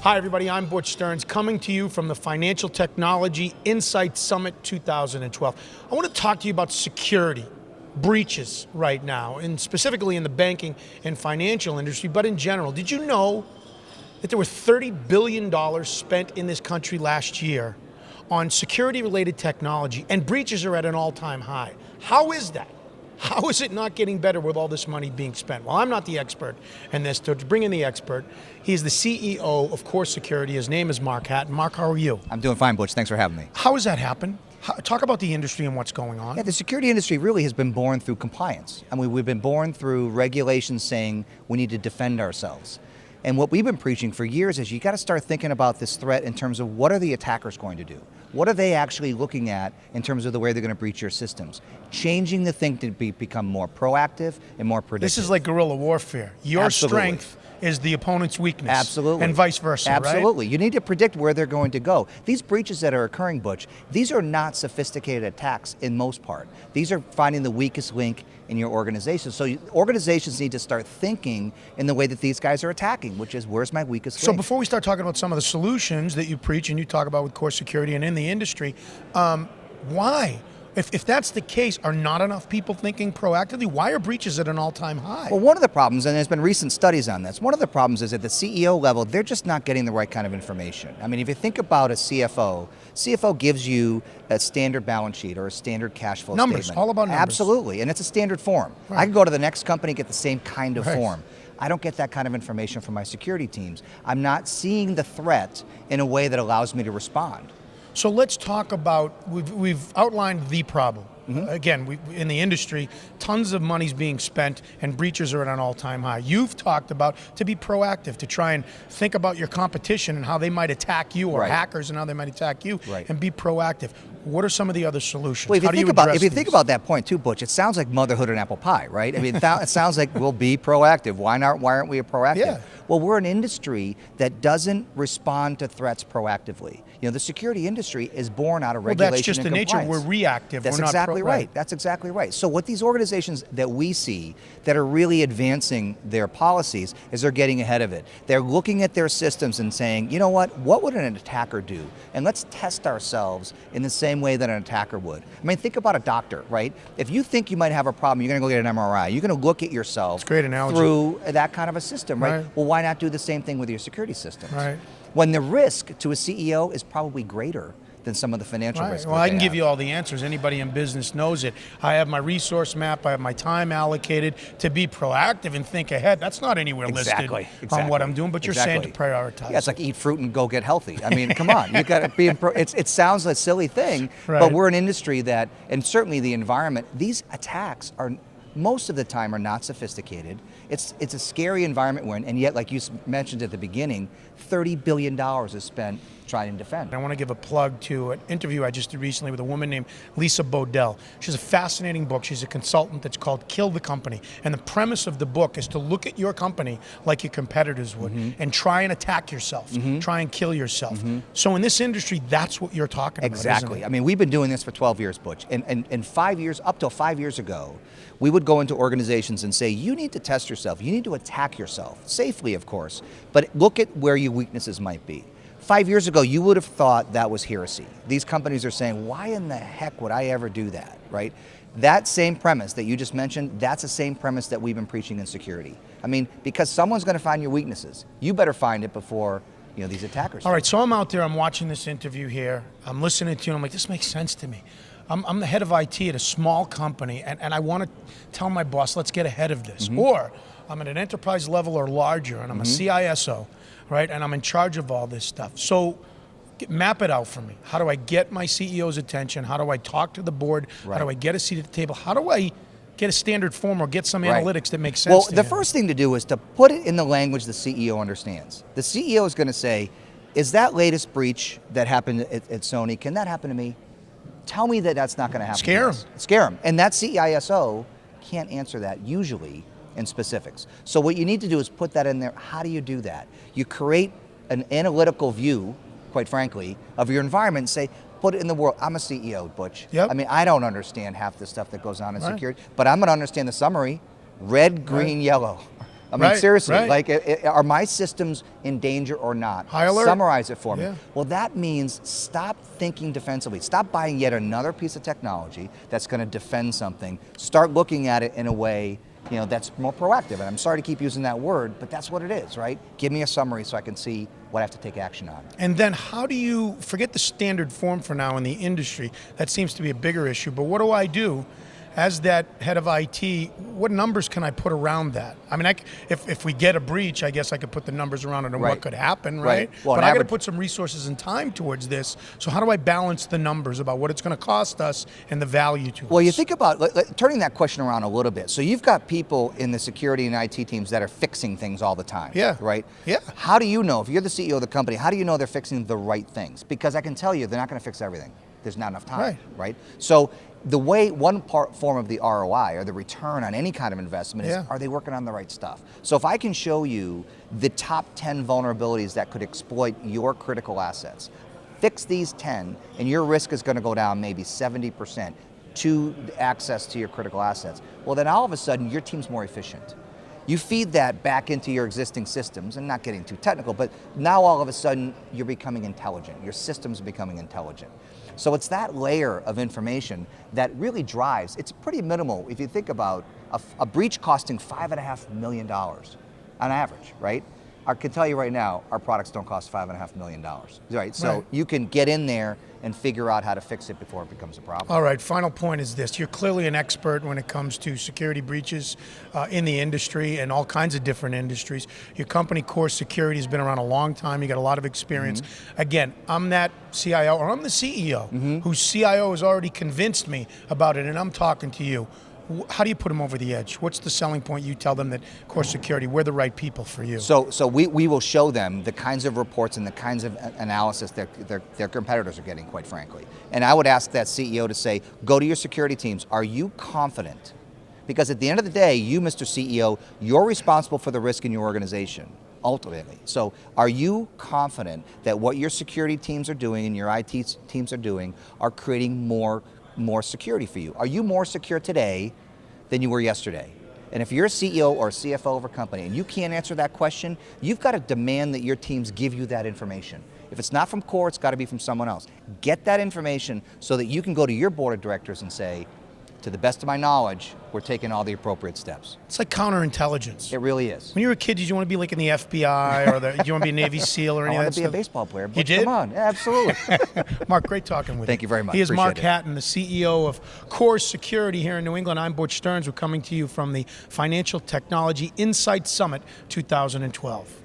Hi everybody, I'm Butch Stearns, coming to you from the Financial Technology Insight Summit 2012. I want to talk to you about security breaches right now, and specifically in the banking and financial industry, but in general. Did you know that there were $30 billion spent in this country last year on security-related technology, and breaches are at an all-time high? How is that? How is it not getting better with all this money being spent? Well, I'm not the expert in this. To bring in the expert, he's the CEO of Core Security. His name is Mark Hatton. Mark, how are you? I'm doing fine, Butch. Thanks for having me. How has that happened? Talk about the industry and what's going on. Yeah, the security industry really has been born through compliance. I mean, we've been born through regulations saying we need to defend ourselves. And what we've been preaching for years is you got to start thinking about this threat in terms of what are the attackers going to do? What are they actually looking at in terms of the way they're going to breach your systems? Changing the thing to become more proactive and more predictive. This is like guerrilla warfare. Your strength is the opponent's weakness. Absolutely. And vice versa, Absolutely. Right? You need to predict where they're going to go. These breaches that are occurring, Butch, these are not sophisticated attacks in most part. These are finding the weakest link in your organization. So organizations need to start thinking in the way that these guys are attacking, which is, where's my weakest link? So before we start talking about some of the solutions that you preach and you talk about with Core Security and in the industry, why? If that's the case, are not enough people thinking proactively? Why are breaches at an all-time high? Well, one of the problems, and there's been recent studies on this, one of the problems is at the CEO level, they're just not getting the right kind of information. I mean, if you think about a CFO gives you a standard balance sheet or a standard cash flow numbers, statement. All about numbers. Absolutely, and it's a standard form. Right. I can go to the next company, get the same kind of form. I don't get that kind of information from my security teams. I'm not seeing the threat in a way that allows me to respond. So let's talk about, we've outlined the problem. Again, in the industry, tons of money's being spent and breaches are at an all-time high. You've talked about to be proactive, to try and think about your competition and how they might attack you, or hackers and how they might attack you, and be proactive. What are some of the other solutions? Well, if you think about that point too, Butch, it sounds like motherhood and apple pie, right? I mean, it sounds like we'll be proactive. Why aren't we proactive? Yeah. Well, we're an industry that doesn't respond to threats proactively. You know, the security industry is born out of regulation. Well, that's just the nature. We're reactive. That's exactly right. That's exactly right. So what these organizations that we see that are really advancing their policies is they're getting ahead of it. They're looking at their systems and saying, you know what would an attacker do? And let's test ourselves in the same way that an attacker would. I mean, think about a doctor, right? If you think you might have a problem, you're going to go get an MRI. You're going to look at yourself through that kind of a system, right? Well, why not do the same thing with your security systems? Right. When the risk to a CEO is probably greater than some of the financial risks. Well, I can give you all the answers. Anybody in business knows it. I have my resource map. I have my time allocated to be proactive and think ahead. That's not anywhere listed on what I'm doing, but you're saying to prioritize. Yeah, it's like eat fruit and go get healthy. I mean, come on. You got to be. It sounds a silly thing, but we're an industry that, and certainly the environment. These attacks are most of the time are not sophisticated. It's a scary environment we're in, and yet, like you mentioned at the beginning, $30 billion is spent trying to defend. I want to give a plug to an interview I just did recently with a woman named Lisa Bodell. She has a fascinating book. She's a consultant that's called Kill the Company. And the premise of the book is to look at your company like your competitors would and try and attack yourself, try and kill yourself. So in this industry, that's what you're talking about. Exactly. I mean, we've been doing this for 12 years, Butch. And 5 years, up till 5 years ago, we would go into organizations and say, you need to test yourself. You need to attack yourself, safely, of course, but look at where your weaknesses might be. 5 years ago, you would have thought that was heresy. These companies are saying, why in the heck would I ever do that, right? That same premise that you just mentioned, that's the same premise that we've been preaching in security. I mean, because someone's going to find your weaknesses. You better find it before these attackers. All right, so I'm out there, I'm watching this interview here, I'm listening to you, and I'm like, this makes sense to me. I'm the head of IT at a small company, and I want to tell my boss, let's get ahead of this. Or I'm at an enterprise level or larger, and I'm a CISO, right? And I'm in charge of all this stuff. So map it out for me. How do I get my CEO's attention? How do I talk to the board? How do I get a seat at the table? How do I get a standard form or get some analytics that makes sense Well, to the him? first thing to do is to put it in the language the CEO understands. The CEO is going to say, is that latest breach that happened at Sony, can that happen to me? Tell me that that's not going to happen. Scare him. Scare him. And that CISO can't answer that usually in specifics. So what you need to do is put that in there. How do you do that? You create an analytical view, quite frankly, of your environment and say, put it in the world. I'm a CEO, Butch. I mean, I don't understand half the stuff that goes on in security, but I'm going to understand the summary, red, green, yellow. I mean, seriously, right. like, are my systems in danger or not? High alert. Summarize it for me. Yeah. Well, that means stop thinking defensively. Stop buying yet another piece of technology that's going to defend something. Start looking at it in a way, you know, that's more proactive. And I'm sorry to keep using that word, but that's what it is, right? Give me a summary so I can see what I have to take action on. And then how do you, forget the standard form for now in the industry, that seems to be a bigger issue, but what do I do as that head of IT? What numbers can I put around that? I mean, if we get a breach, I guess I could put the numbers around it and what could happen, right? Well, but I got to put some resources and time towards this. So how do I balance the numbers about what it's going to cost us and the value to us? Well, you think about turning that question around a little bit. So you've got people in the security and IT teams that are fixing things all the time. Yeah. Right? Yeah. How do you know, if you're the CEO of the company, how do you know they're fixing the right things? Because I can tell you they're not going to fix everything. There's not enough time. Right? So the way, form of the ROI or the return on any kind of investment is, are they working on the right stuff? So if I can show you the top 10 vulnerabilities that could exploit your critical assets, fix these 10 and your risk is going to go down maybe 70% to access to your critical assets, well then all of a sudden your team's more efficient. You feed that back into your existing systems, and not getting too technical, but now all of a sudden you're becoming intelligent. Your systems are becoming intelligent. So it's that layer of information that really drives, it's pretty minimal if you think about a breach costing $5.5 million on average, right? I can tell you right now, our products don't cost $5.5 million, right? So you can get in there and figure out how to fix it before it becomes a problem. All right, final point is this. You're clearly an expert when it comes to security breaches in the industry and all kinds of different industries. Your company, Core Security, has been around a long time. You got a lot of experience. Again, I'm that CIO, or I'm the CEO, whose CIO has already convinced me about it, and I'm talking to you. How do you put them over the edge? What's the selling point you tell them that Core Security, we're the right people for you? So we will show them the kinds of reports and the kinds of analysis that their competitors are getting, quite frankly. And I would ask that CEO to say, go to your security teams, are you confident? Because at the end of the day, you, Mr. CEO, you're responsible for the risk in your organization, ultimately. So are you confident that what your security teams are doing and your IT teams are doing are creating more security for you? Are you more secure today than you were yesterday? And if you're a CEO or a CFO of a company and you can't answer that question, you've got to demand that your teams give you that information. If it's not from Core, it's got to be from someone else. Get that information so that you can go to your board of directors and say, to the best of my knowledge, we're taking all the appropriate steps. It's like counterintelligence. It really is. When you were a kid, did you want to be like in the FBI or did you want to be a Navy SEAL or any I of want that to be a stuff? baseball player. You did? Come on, yeah, absolutely. Mark, great talking with you. Thank you very much. He is Appreciate Mark it. Hatton, the CEO of Core Security here in New England. I'm Butch Stearns. We're coming to you from the Financial Technology Insight Summit 2012.